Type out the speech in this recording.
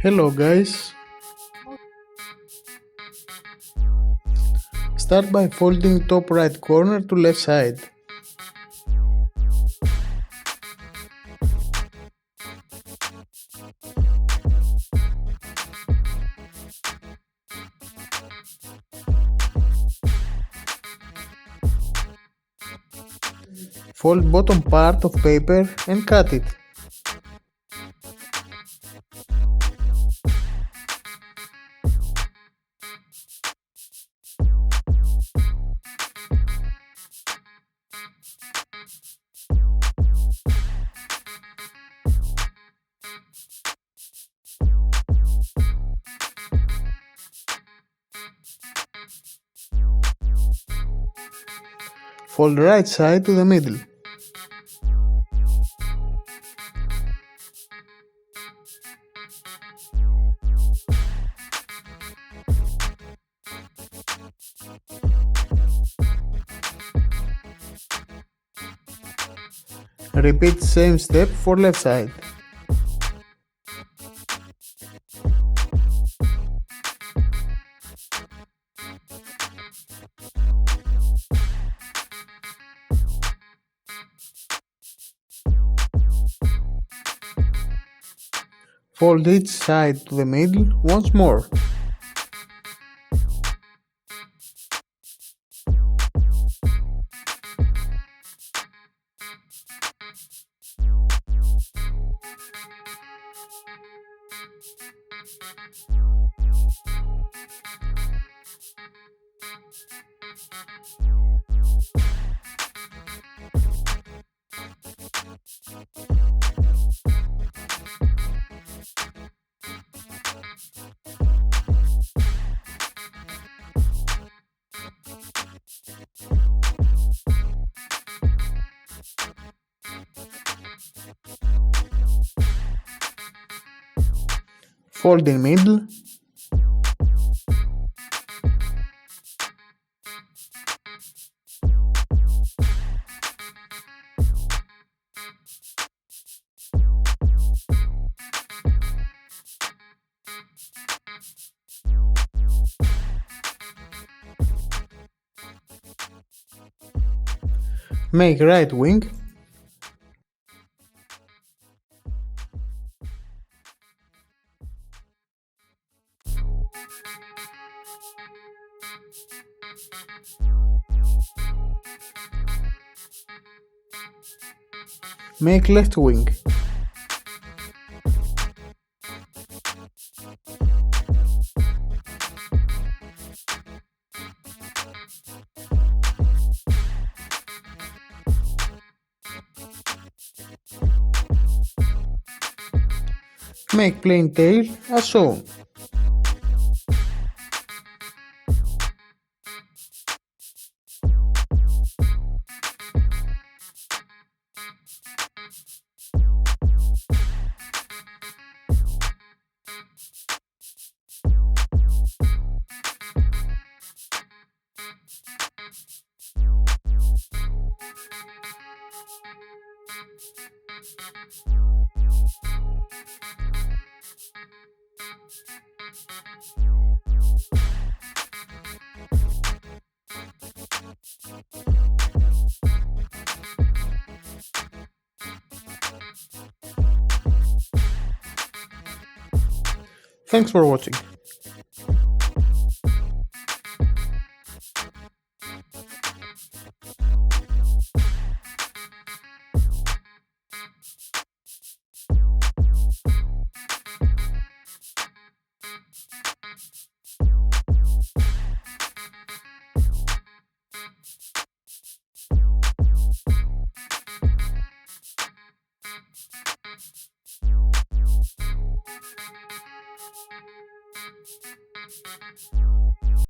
Hello guys, start by folding top right corner to left side. Fold bottom part of paper and cut it. Fold right side to the middle. Repeat same step for left side. Fold each side to the middle once more. Fold in middle. Make right wing. Make left wing. Make plain tail as shown. Thanks for watching.